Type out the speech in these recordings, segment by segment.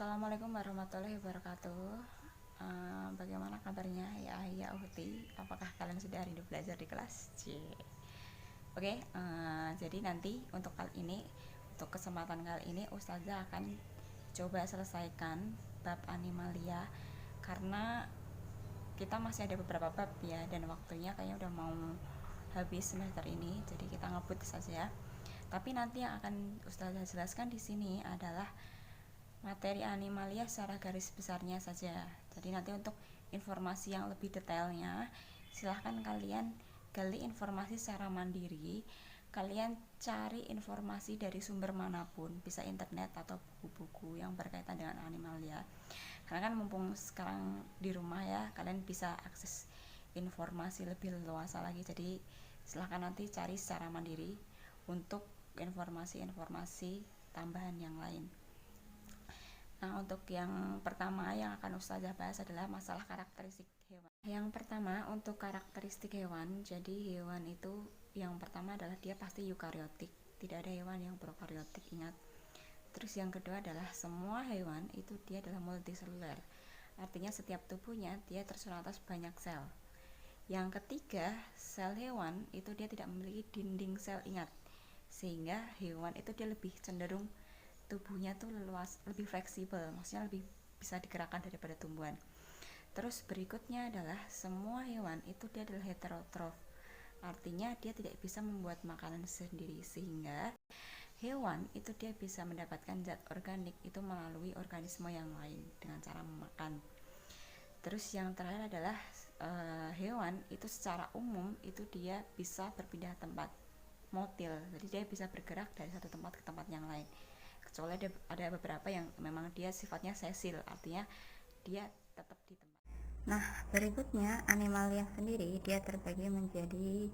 Assalamualaikum warahmatullahi wabarakatuh. Bagaimana kabarnya ya Uhti? Apakah kalian sudah rindu belajar di kelas? Oke, jadi nanti untuk kali ini, untuk kesempatan kali ini Ustazah akan coba selesaikan bab animalia karena kita masih ada beberapa bab ya, dan waktunya kayaknya udah mau habis semester ini, jadi kita ngebut saja. Tapi nanti yang akan Ustazah jelaskan di sini adalah materi animalia secara garis besarnya saja. Jadi nanti untuk informasi yang lebih detailnya, silahkan kalian gali informasi secara mandiri. Kalian cari informasi dari sumber manapun, bisa internet atau buku-buku yang berkaitan dengan animalia. Karena kan mumpung sekarang di rumah ya, kalian bisa akses informasi lebih leluasa lagi. Jadi silahkan nanti cari secara mandiri untuk informasi-informasi tambahan yang lain. Nah, untuk yang pertama yang akan Ustazah bahas adalah masalah karakteristik hewan. Yang pertama untuk karakteristik hewan, jadi hewan itu yang pertama adalah dia pasti eukariotik, tidak ada hewan yang prokariotik, ingat. Terus yang kedua adalah semua hewan itu dia adalah multiseluler, artinya setiap tubuhnya dia tersusun atas banyak sel. Yang ketiga, sel hewan itu dia tidak memiliki dinding sel, ingat, sehingga hewan itu dia lebih cenderung tubuhnya tuh luas, lebih fleksibel, maksudnya lebih bisa digerakkan daripada tumbuhan. Terus berikutnya adalah semua hewan itu dia adalah heterotrof, artinya dia tidak bisa membuat makanan sendiri, sehingga hewan itu dia bisa mendapatkan zat organik itu melalui organisme yang lain dengan cara memakan. Terus yang terakhir adalah hewan itu secara umum itu dia bisa berpindah tempat, motil, jadi dia bisa bergerak dari satu tempat ke tempat yang lain, kecuali ada beberapa yang memang dia sifatnya sesil, artinya dia tetap di tempat. Nah, berikutnya animalia sendiri dia terbagi menjadi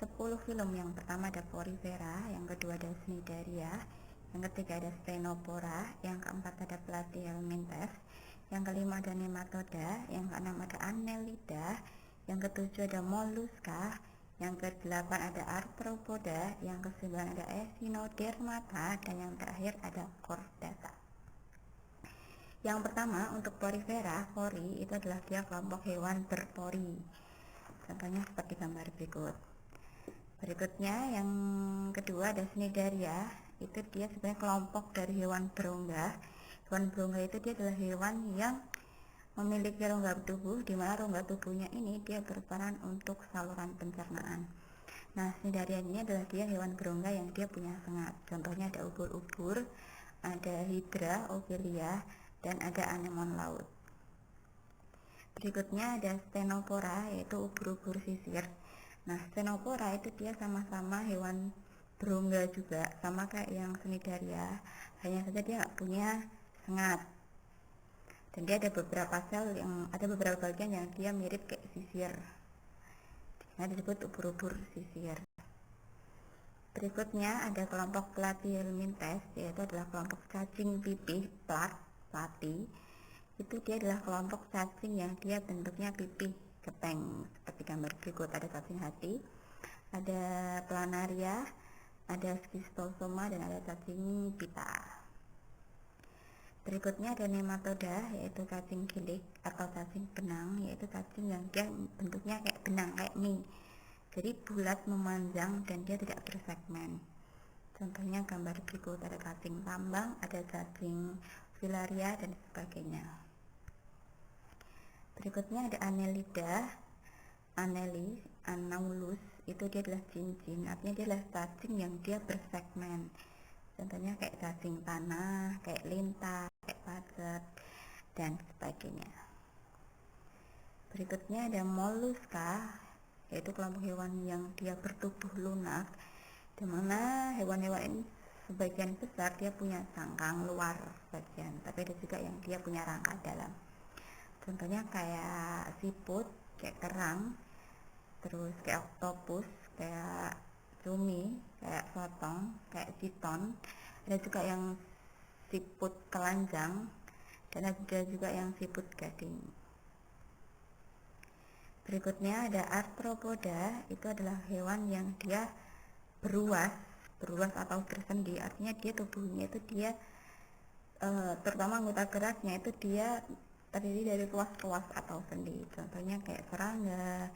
10 film. Yang pertama ada Porifera, yang kedua ada Cnidaria, yang ketiga ada Stenopora, yang keempat ada Platyhelminthes, yang kelima ada Nematoda, yang keenam ada Annelida, yang ketujuh ada Mollusca, yang kedelapan ada Arthropoda, yang kesembilan ada Echinodermata, dan yang terakhir ada Chordata. Yang pertama untuk Porifera, pori itu adalah dia kelompok hewan berpori. Contohnya seperti gambar berikut. Berikutnya yang kedua ada Cnidaria, itu dia sebenarnya kelompok dari hewan berongga. Hewan berongga itu dia adalah hewan yang memiliki rongga tubuh, di mana rongga tubuhnya ini dia berperan untuk saluran pencernaan. Nah, Cnidaria ini adalah dia hewan berongga yang dia punya sengat. Contohnya ada ubur-ubur, ada hidra, ovelia, dan ada anemon laut. Berikutnya ada Stenopora, yaitu ubur-ubur sisir. Nah, Stenopora itu dia sama-sama hewan berongga juga, sama kayak yang Cnidaria, hanya saja dia nggak punya sengat. Dan dia ada beberapa sel yang ada beberapa bagian yang dia mirip kayak sisir. Nah, disebut ubur-ubur sisir. Berikutnya ada kelompok Platyhelminthes, yaitu adalah kelompok cacing pipih platy. Itu dia adalah kelompok cacing yang dia bentuknya pipih gepeng, seperti gambar berikut. Ada cacing hati, ada planaria, ada schistosoma, dan ada cacing pita. Berikutnya ada nematoda, yaitu cacing gilik atau cacing benang, yaitu cacing yang dia bentuknya kayak benang, kayak mie, jadi bulat memanjang dan dia tidak bersegmen. Contohnya gambar berikut, ada cacing tambang, ada cacing filaria, dan sebagainya. Berikutnya ada Annelida, Anoulus, itu dia adalah cincin, artinya dia adalah cacing yang dia bersegmen. Contohnya kayak cacing tanah, kayak lintah, kayak pacet, dan sebagainya. Berikutnya ada Mollusca, yaitu kelompok hewan yang dia bertubuh lunak, dimana hewan-hewan ini sebagian besar dia punya cangkang luar bagian, tapi ada juga yang dia punya rangka dalam. Contohnya kayak siput, kayak kerang, terus kayak oktopus, kayak cumi, kayak sotong, kayak piton. Ada juga yang siput telanjang, dan ada juga yang siput gading. Berikutnya ada Arthropoda, itu adalah hewan yang dia beruas atau bersendi, artinya dia tubuhnya itu dia terutama anggota geraknya itu dia terdiri dari ruas-ruas atau sendi. Contohnya kayak serangga,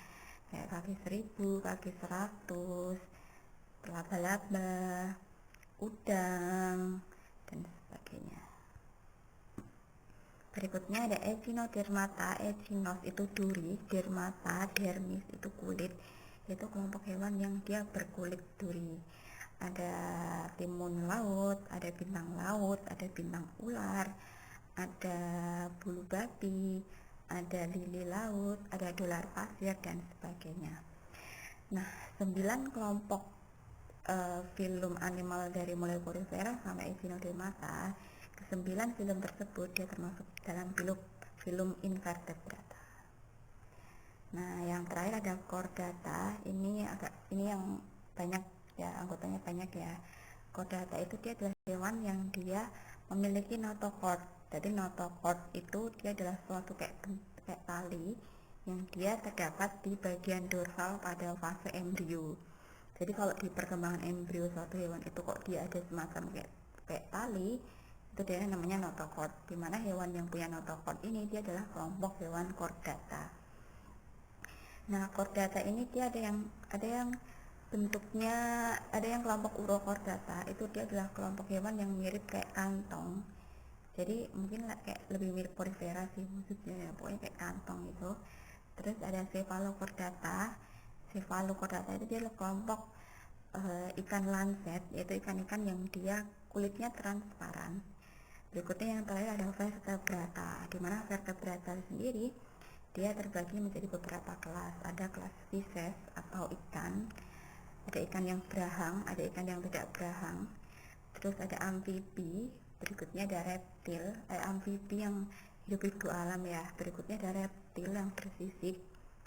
kayak kaki 1000, kaki 100, laba-laba, udang, dan sebagainya. Berikutnya ada echinodermata. Echinos itu duri, dermata, dermis itu kulit. Itu kelompok hewan yang dia berkulit duri. Ada timun laut, ada bintang laut, ada bintang ular, ada bulu babi, ada lili laut, ada dolar pasir, dan sebagainya. Nah, 9 kelompok filum animal dari mulai porifera sampai echinodermata, ke-9 filum tersebut dia termasuk dalam filum invertebrata. Nah, yang terakhir ada chordata. Ini yang banyak ya, anggotanya banyak ya. Chordata itu dia adalah hewan yang dia memiliki notochord. Jadi notochord itu dia adalah suatu kayak tali yang dia terdapat di bagian dorsal pada fase embrio. Jadi kalau di perkembangan embrio suatu hewan itu kok dia ada semacam kayak tali, itu dia namanya notochord. Dimana hewan yang punya notochord ini dia adalah kelompok hewan chordata. Nah, chordata ini dia ada yang bentuknya, ada yang kelompok urochordata, itu dia adalah kelompok hewan yang mirip kayak kantong. Jadi mungkin kayak lebih mirip porifera sih maksudnya ya, pokoknya kayak kantong itu. Terus ada cephalochordata. Cephalochordata itu dia adalah kelompok ikan lanset, yaitu ikan-ikan yang dia kulitnya transparan. Berikutnya yang terakhir ada vertebrata, di mana vertebrata sendiri dia terbagi menjadi beberapa kelas. Ada kelas Pisces atau ikan, ada ikan yang berahang, ada ikan yang tidak berahang. Terus ada amfibi, berikutnya ada reptil, amfibi yang hidup di alam ya. Berikutnya ada reptil yang bersisik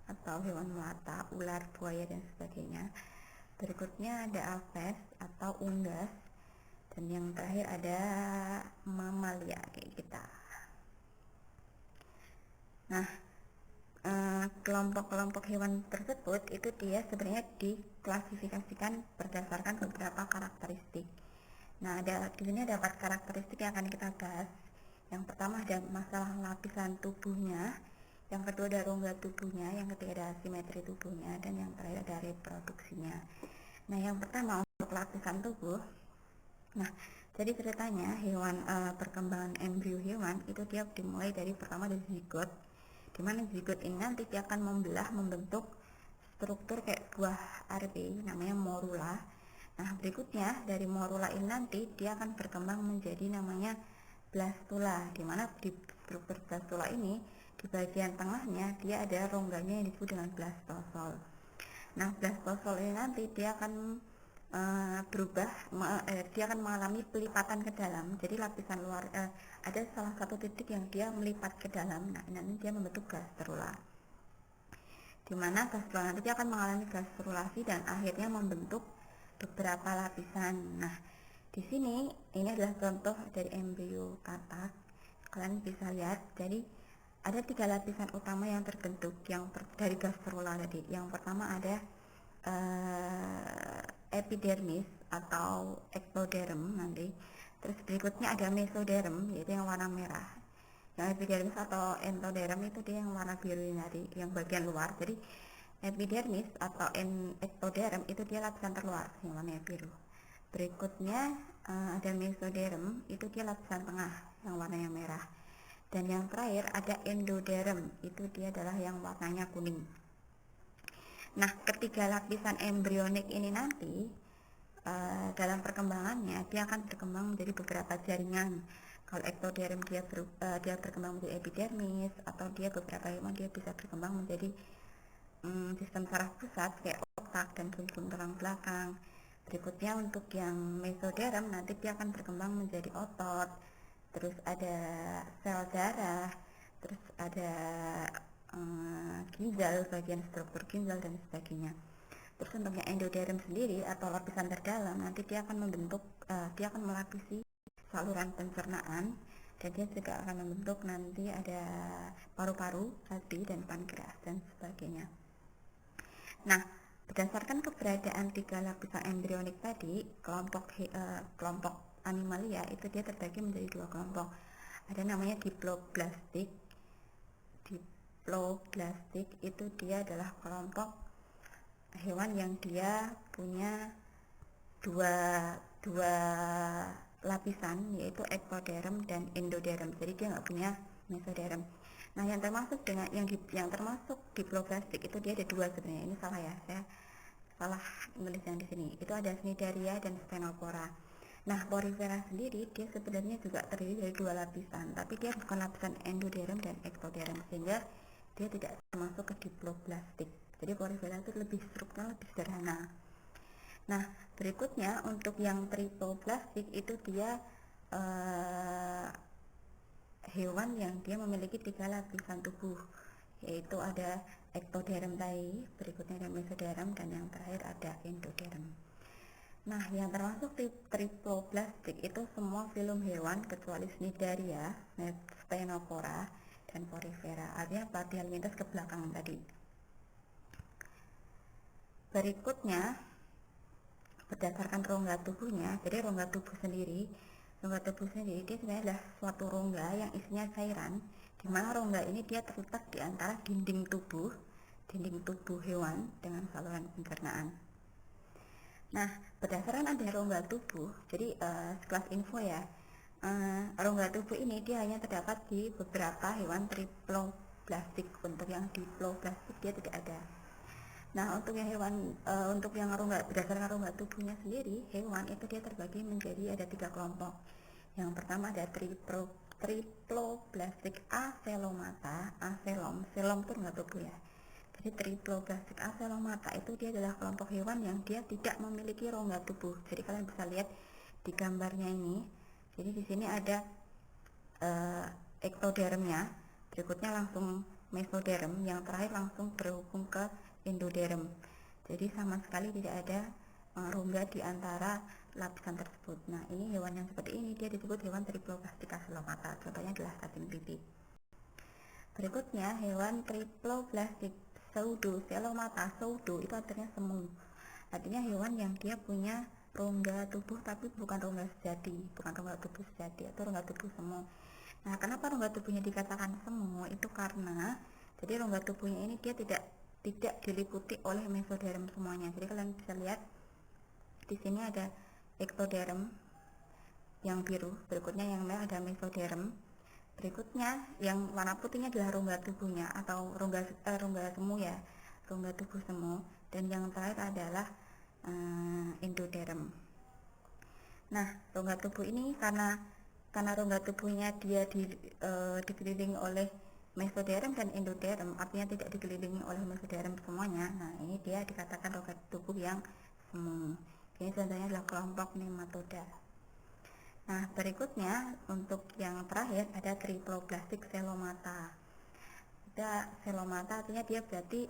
atau hewan melata, ular, buaya, dan sebagainya. Berikutnya ada aves atau unggas, dan yang terakhir ada mamalia kayak kita. Nah, kelompok-kelompok hewan tersebut itu dia sebenarnya diklasifikasikan berdasarkan beberapa karakteristik. Nah, di sini ada 4 karakteristik yang akan kita bahas. Yang pertama ada masalah lapisan tubuhnya, yang kedua ada rongga tubuhnya, yang ketiga ada simetri tubuhnya, dan yang terakhir ada reproduksinya. Nah, yang pertama untuk lapisan tubuh. Nah, jadi ceritanya hewan perkembangan embrio hewan itu dia dimulai dari pertama dari zigot, dimana zigot ini nanti dia akan membentuk struktur kayak buah arbe namanya morula. Nah, berikutnya dari morula ini nanti dia akan berkembang menjadi namanya blastula, dimana di struktur blastula ini di bagian tengahnya dia ada rongganya yang disebut dengan blastosol. Nah, blastosol ini nanti dia akan dia akan mengalami pelipatan ke dalam. Jadi lapisan luar ada salah satu titik yang dia melipat ke dalam. Nah, nanti dia membentuk gastrula. Dimana gastrula nanti dia akan mengalami gastrulasi dan akhirnya membentuk beberapa lapisan. Nah, di sini ini adalah contoh dari embrio katak. Kalian bisa lihat. Jadi ada 3 lapisan utama yang terbentuk dari gastrula tadi. Yang pertama ada epidermis atau ectoderm nanti. Terus berikutnya ada mesoderm, yaitu yang warna merah. Yang epidermis atau entoderm itu dia yang warna biru tadi, yang bagian luar. Jadi epidermis atau ectoderm itu dia lapisan terluar yang warna biru. Berikutnya ada mesoderm, itu dia lapisan tengah yang warnanya merah. Dan yang terakhir ada endoderm, itu dia adalah yang warnanya kuning. Nah, ketiga lapisan embrionik ini nanti dalam perkembangannya dia akan berkembang menjadi beberapa jaringan. Kalau ectoderm dia berkembang menjadi epidermis, atau dia beberapa hewan dia bisa berkembang menjadi sistem saraf pusat kayak otak dan sumsum tulang belakang. Berikutnya untuk yang mesoderm nanti dia akan berkembang menjadi otot, terus ada sel darah, terus ada ginjal, bagian struktur ginjal, dan sebagainya. Terus untuk yang endoderm sendiri atau lapisan terdalam nanti dia akan dia akan melapisi saluran pencernaan, dan dia juga akan membentuk nanti ada paru-paru, hati, dan pankreas, dan sebagainya. Nah, berdasarkan keberadaan 3 lapisan embrionik tadi, kelompok Animalia itu dia terbagi menjadi dua kelompok. Ada namanya diploblastik. Diploblastik itu dia adalah kelompok hewan yang dia punya dua lapisan, yaitu ektoderm dan endoderm. Jadi dia nggak punya mesoderm. Nah, yang termasuk termasuk diploblastik itu dia ada dua sebenarnya. Ini salah ya, saya salah nulis yang di sini. Itu ada Cnidaria dan Stenophora. Nah, Porifera sendiri dia sebenarnya juga terdiri dari dua lapisan, tapi dia bukan lapisan endoderm dan ektoderm, sehingga dia tidak termasuk ke diploblastik. Jadi Porifera itu lebih strukturnya lebih sederhana. Nah, berikutnya untuk yang triploblastik itu dia hewan yang dia memiliki tiga lapisan tubuh, yaitu ada ektoderm tadi, berikutnya ada mesoderm, dan yang terakhir ada endoderm. Nah, yang termasuk triploblastik itu semua filum hewan kecuali Cnidaria, Stenophora, dan Porifera. Artinya dia lintas ke belakang tadi. Berikutnya, berdasarkan rongga tubuhnya, jadi rongga tubuh sendiri dia sebenarnya adalah suatu rongga yang isinya cairan, di mana rongga ini dia terletak di antara dinding tubuh hewan dengan saluran pencernaan. Nah, berdasarkan adanya rongga tubuh, jadi sekelas info ya, rongga tubuh ini dia hanya terdapat di beberapa hewan triploblastik. Untuk yang diploblastik dia tidak ada. Nah, untuk yang berdasarkan rongga tubuhnya sendiri, hewan itu dia terbagi menjadi ada 3 kelompok. Yang pertama ada triploblastik acelomata, selom itu rongga tubuh ya. Jadi triploblastik acelomata itu dia adalah kelompok hewan yang dia tidak memiliki rongga tubuh. Jadi kalian bisa lihat di gambarnya ini. Jadi di sini ada ektodermnya, berikutnya langsung mesoderm, yang terakhir langsung berhubung ke endoderm. Jadi sama sekali tidak ada rongga di antara lapisan tersebut. Nah, ini hewan yang seperti ini dia disebut hewan triploblastik acelomata. Contohnya adalah cacing pipih. Berikutnya hewan triploblastik pseudocelomata. Pseudo itu artinya semu. Artinya hewan yang dia punya rongga tubuh tapi bukan rongga sejati, bukan rongga tubuh sejati atau rongga tubuh semu. Nah, kenapa rongga tubuhnya dikatakan semu? Itu karena jadi rongga tubuhnya ini dia tidak diliputi oleh mesoderm semuanya. Jadi kalian bisa lihat di sini ada ektoderm yang biru, berikutnya yang merah ada mesoderm, berikutnya yang warna putihnya adalah rongga tubuhnya atau rongga semu ya, rongga tubuh semu, dan yang terakhir adalah endoderm. Nah, rongga tubuh ini karena rongga tubuhnya dia dikelilingi oleh mesoderm dan endoderm, artinya tidak dikelilingi oleh mesoderm semuanya. Nah, ini dia dikatakan rongga tubuh yang semu. Ini contohnya adalah kelompok nematoda. Nah, berikutnya untuk yang terakhir ada triploblastik celomata. Celomata artinya dia berarti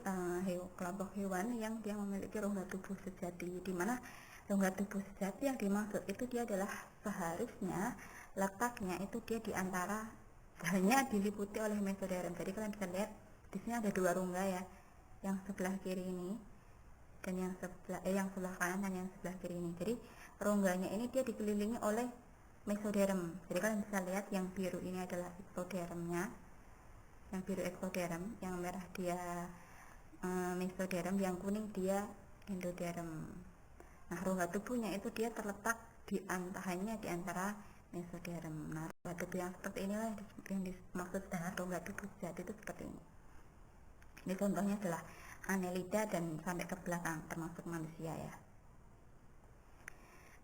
kelompok hewan yang dia memiliki rongga tubuh sejati, di mana rongga tubuh sejati yang dimaksud itu dia adalah seharusnya letaknya itu dia di antara hanya diliputi oleh mesoderm. Jadi kalian bisa lihat di sini ada 2 rongga ya, yang sebelah kiri ini dan yang sebelah kanan dan yang sebelah kiri ini. Jadi rongganya ini dia dikelilingi oleh mesoderm. Jadi kalian bisa lihat yang biru ini adalah ektodermnya, yang biru ektoderm, yang merah dia mesoderm, yang kuning dia endoderm. Nah, rongga tubuhnya itu dia terletak hanya di antara mesoderm. Nah, rongga tubuh yang seperti inilah yang dimaksud dengan rongga tubuh sejati itu seperti ini. Ini contohnya adalah Annelida dan sampai ke belakang termasuk manusia ya.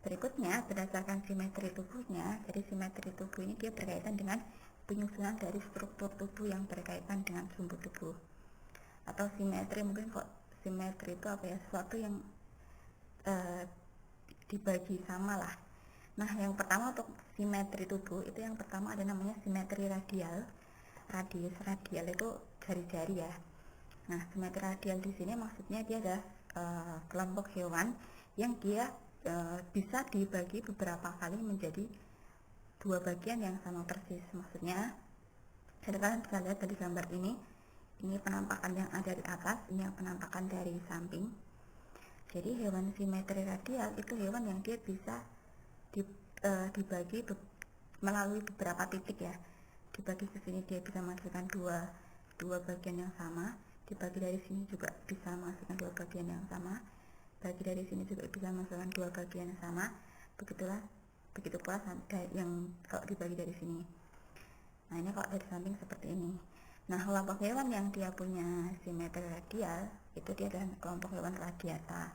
Berikutnya berdasarkan simetri tubuhnya, jadi simetri tubuh ini dia berkaitan dengan penyusunan dari struktur tubuh yang berkaitan dengan sumbu tubuh. Atau simetri, mungkin kok simetri itu apa ya, sesuatu yang dibagi sama lah. Nah, yang pertama untuk simetri tubuh itu yang pertama ada namanya simetri radial. Radial itu jari-jari ya. Nah, simetri radial di sini maksudnya dia adalah kelompok hewan yang dia bisa dibagi beberapa kali menjadi 2 bagian yang sama persis. Maksudnya, jadi kalian bisa lihat dari gambar ini penampakan yang ada di atas, ini yang penampakan dari samping. Jadi hewan simetri radial itu hewan yang dia bisa dibagi melalui beberapa titik ya. Dibagi ke sini dia bisa menghasilkan dua bagian yang sama, dibagi dari sini juga bisa menghasilkan dua bagian yang sama, bagi dari sini juga bisa menghasilkan dua bagian yang sama. Begitu pula yang kalau dibagi dari sini. Nah ini kalau dari samping seperti ini. Nah kelompok hewan yang dia punya simetri radial itu dia adalah kelompok hewan radiata.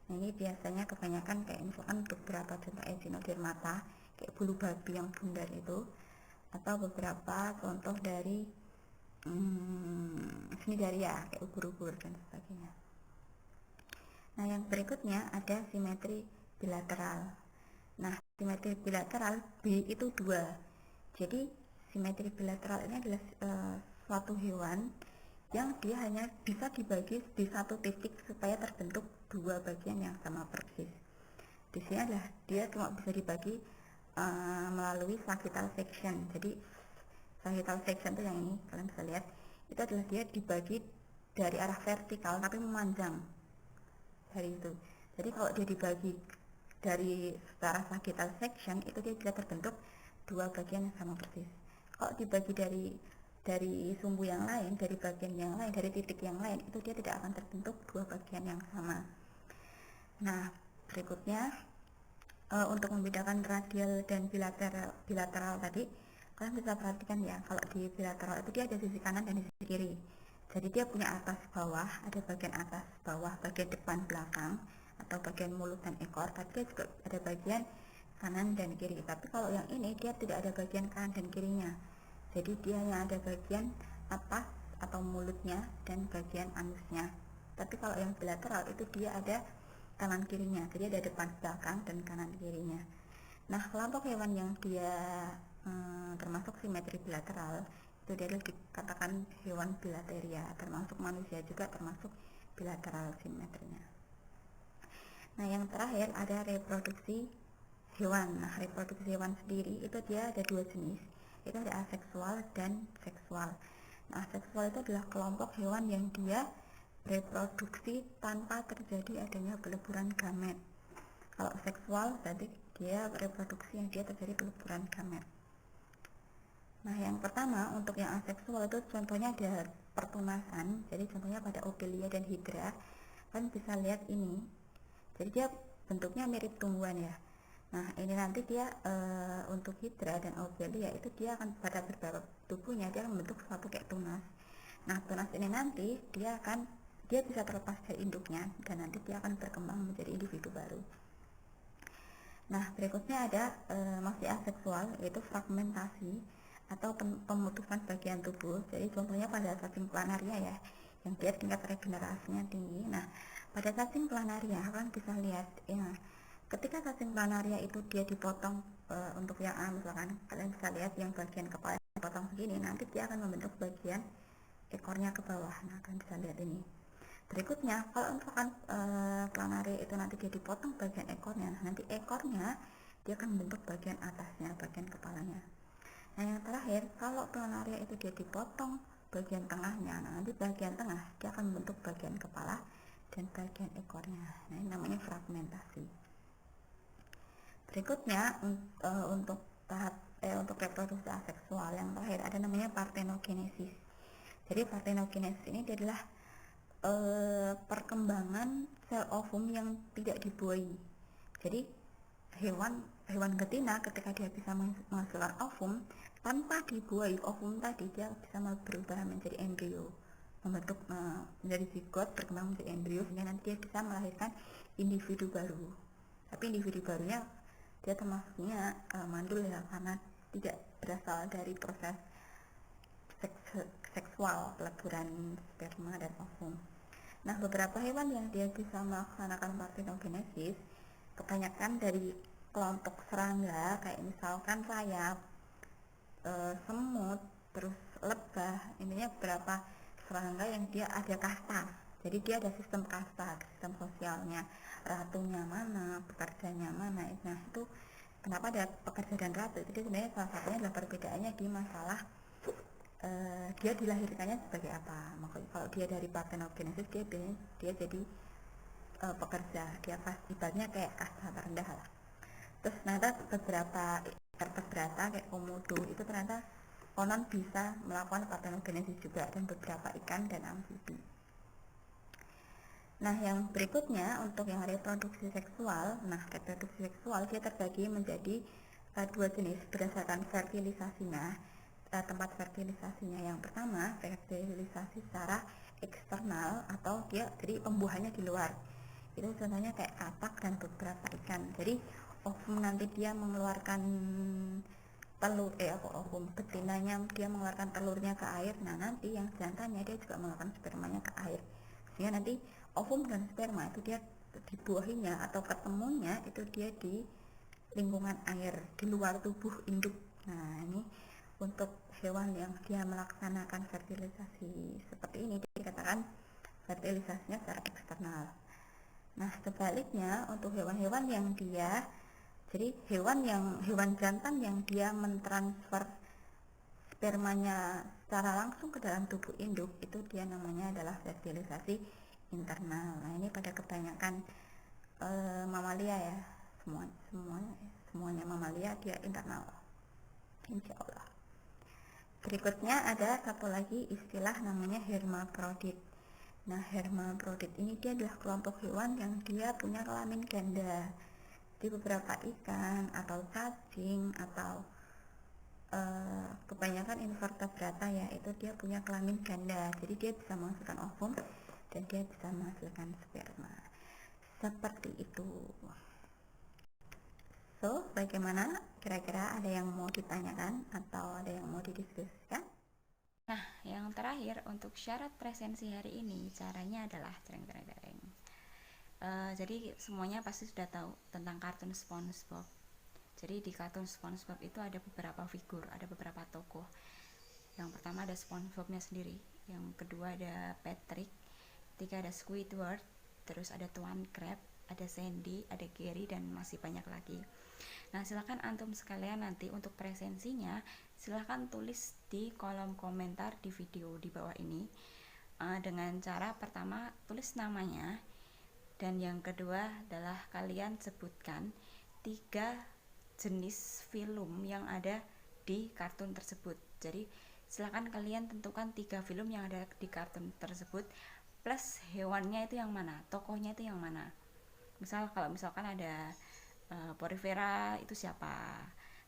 Nah ini biasanya kebanyakan kayak misalkan beberapa contoh echinodermata kayak bulu babi yang bundar itu, atau beberapa contoh dari Cnidaria kayak ubur-ubur dan sebagainya. Nah yang berikutnya ada simetri bilateral. Nah simetri bilateral B itu 2. Jadi simetri bilateral ini adalah suatu hewan yang dia hanya bisa dibagi di satu titik supaya terbentuk dua bagian yang sama persis. Di sini adalah dia cuma bisa dibagi melalui sagittal section. Jadi sagittal section itu yang ini, kalian bisa lihat itu adalah dia dibagi dari arah vertikal tapi memanjang dari itu. Jadi kalau dia dibagi dari secara sagittal section itu dia bisa terbentuk dua bagian yang sama persis. Kalau dibagi dari sumbu yang lain, dari bagian yang lain, dari titik yang lain, itu dia tidak akan terbentuk dua bagian yang sama. Nah berikutnya untuk membedakan radial dan bilateral tadi, kalian bisa perhatikan ya, kalau di bilateral itu dia ada sisi kanan dan sisi kiri. Jadi dia punya atas bawah, ada bagian atas bawah, bagian depan belakang, atau bagian mulut dan ekor, tapi dia juga ada bagian kanan dan kiri. Tapi kalau yang ini dia tidak ada bagian kanan dan kirinya. Jadi dia hanya ada bagian atas atau mulutnya dan bagian anusnya. Tapi kalau yang bilateral itu dia ada kanan kirinya, jadi ada depan belakang dan kanan kirinya. Nah kelompok hewan yang dia termasuk simetri bilateral itu dia dikatakan hewan bilateria, termasuk manusia juga termasuk bilateral simetrinya. Nah yang terakhir ada reproduksi hewan. Nah reproduksi hewan sendiri itu dia ada dua jenis, itu ada aseksual dan seksual. Nah aseksual itu adalah kelompok hewan yang dia reproduksi tanpa terjadi adanya peleburan gamet. Kalau seksual berarti dia reproduksi yang dia terjadi peleburan gamet. Nah yang pertama untuk yang aseksual itu contohnya ada pertunasan. Jadi contohnya pada Obelia dan Hydra, kan bisa lihat ini. Jadi dia bentuknya mirip tumbuhan ya. Nah ini nanti dia untuk Hydra dan Obelia itu dia akan pada beberapa tubuhnya dia akan membentuk suatu kayak tunas. Nah tunas ini nanti dia bisa terlepas dari induknya dan nanti dia akan berkembang menjadi individu baru. Nah berikutnya ada masih aseksual, yaitu fragmentasi atau pemutusan bagian tubuh. Jadi contohnya pada cacing planaria ya, yang dia tingkat regenerasinya tinggi. Nah pada cacing planaria kalian bisa lihat ya, ketika cacing planaria itu dia dipotong untuk yang A misalkan, kalian bisa lihat yang bagian kepala dipotong segini, nanti dia akan membentuk bagian ekornya ke bawah. Nah kalian bisa lihat ini. Berikutnya kalau misalkan planaria itu nanti dia dipotong bagian ekornya, nah nanti ekornya dia akan membentuk bagian atasnya, bagian kepalanya. Nah yang terakhir, kalau planaria itu dia dipotong bagian tengahnya, nah nanti bagian tengah dia akan membentuk bagian kepala dan bagian ekornya. Nah ini namanya fragmentasi. Berikutnya untuk reproduksi aseksual yang terakhir ada namanya partenogenesis. Jadi partenogenesis ini adalah perkembangan sel ovum yang tidak dibuahi. Jadi hewan betina ketika dia bisa menghasilkan ovum tanpa dibuahi, ovum tadi dia bisa berubah menjadi embrio, membentuk menjadi zigot, berkembang menjadi embrio, sehingga nanti dia bisa melahirkan individu baru. Tapi individu barunya dia termasuknya mandul ya, karena tidak berasal dari proses seksual, peleburan sperma dan ovum. Nah beberapa hewan yang dia bisa melaksanakan partenogenesis kebanyakan dari kelompok serangga, kayak misalkan rayap, semut, terus lebah. Intinya beberapa serangga yang dia ada kasta, jadi dia ada sistem kasta, sistem sosialnya, ratunya mana, pekerjanya mana. Nah itu kenapa ada pekerja dan ratu, jadi sebenarnya salah satunya adalah perbedaannya di masalah dia dilahirkannya sebagai apa. Makanya kalau dia dari partenogenesis dia jadi pekerja, dia ibaratnya kayak kasta terendah lah. Terus ternyata beberapa vertebrata kayak komodo itu ternyata konon bisa melakukan parthenogenesis juga, dan beberapa ikan dan amfibi. Nah, yang berikutnya untuk yang reproduksi seksual. Nah, reproduksi seksual dia terbagi menjadi dua jenis berdasarkan fertilisasinya. Tempat fertilisasinya, yang pertama fertilisasi secara eksternal atau dia jadi pembuahannya di luar. Itu contohnya kayak katak dan beberapa ikan. Jadi ovum nanti dia mengeluarkan telur ovum betinanya dia mengeluarkan telurnya ke air. Nah, nanti yang jantannya dia juga mengeluarkan spermanya ke air, sehingga nanti ovum dan sperma itu dia dibuahinya atau ketemunya itu dia di lingkungan air di luar tubuh induk. Nah, ini untuk hewan yang dia melaksanakan fertilisasi seperti ini dikatakan fertilisasinya secara eksternal. Nah, sebaliknya untuk hewan-hewan yang dia jadi hewan jantan yang dia mentransfer spermanya secara langsung ke dalam tubuh induk, itu dia namanya adalah fertilisasi internal. Nah, ini pada kebanyakan mamalia ya, semuanya mamalia dia internal, insya Allah. Berikutnya ada satu lagi istilah namanya hermafrodit. Nah, hermafrodit ini dia adalah kelompok hewan yang dia punya kelamin ganda. Di beberapa ikan atau cacing atau kebanyakan invertebrata ya, itu dia punya kelamin ganda. Jadi dia bisa menghasilkan ovum dan dia bisa menghasilkan sperma. Seperti itu. So, bagaimana? Kira-kira ada yang mau ditanyakan atau ada yang mau didiskusikan? Nah, yang terakhir untuk syarat presensi hari ini, caranya adalah jadi semuanya pasti sudah tahu tentang kartun SpongeBob. Jadi di kartun SpongeBob itu ada beberapa figur, ada beberapa tokoh. Yang pertama ada SpongeBobnya sendiri, yang kedua ada Patrick, ketiga ada Squidward, terus ada Tuan Crab, ada Sandy, ada Gary, dan masih banyak lagi. Nah, silahkan antum sekalian nanti untuk presensinya silahkan tulis di kolom komentar di video di bawah ini, dengan cara pertama tulis namanya, dan yang kedua adalah kalian sebutkan 3 jenis film yang ada di kartun tersebut. Jadi silahkan kalian tentukan 3 film yang ada di kartun tersebut, plus hewannya itu yang mana, tokohnya itu yang mana. Kalau misalkan ada Porifera itu siapa,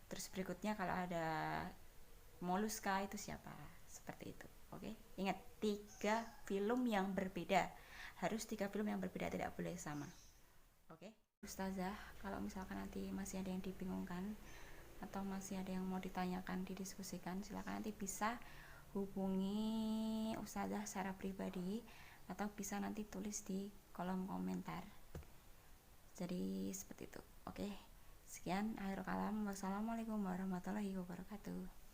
terus berikutnya kalau ada Molluska itu siapa, seperti itu. Oke, ingat 3 film yang berbeda, harus 3 film yang berbeda, tidak boleh sama. Oke, Ustazah, kalau misalkan nanti masih ada yang dibingungkan atau masih ada yang mau ditanyakan, didiskusikan, silakan nanti bisa hubungi Ustazah secara pribadi atau bisa nanti tulis di kolom komentar. Jadi seperti itu. Oke, sekian akhir kalam. Wassalamualaikum warahmatullahi wabarakatuh.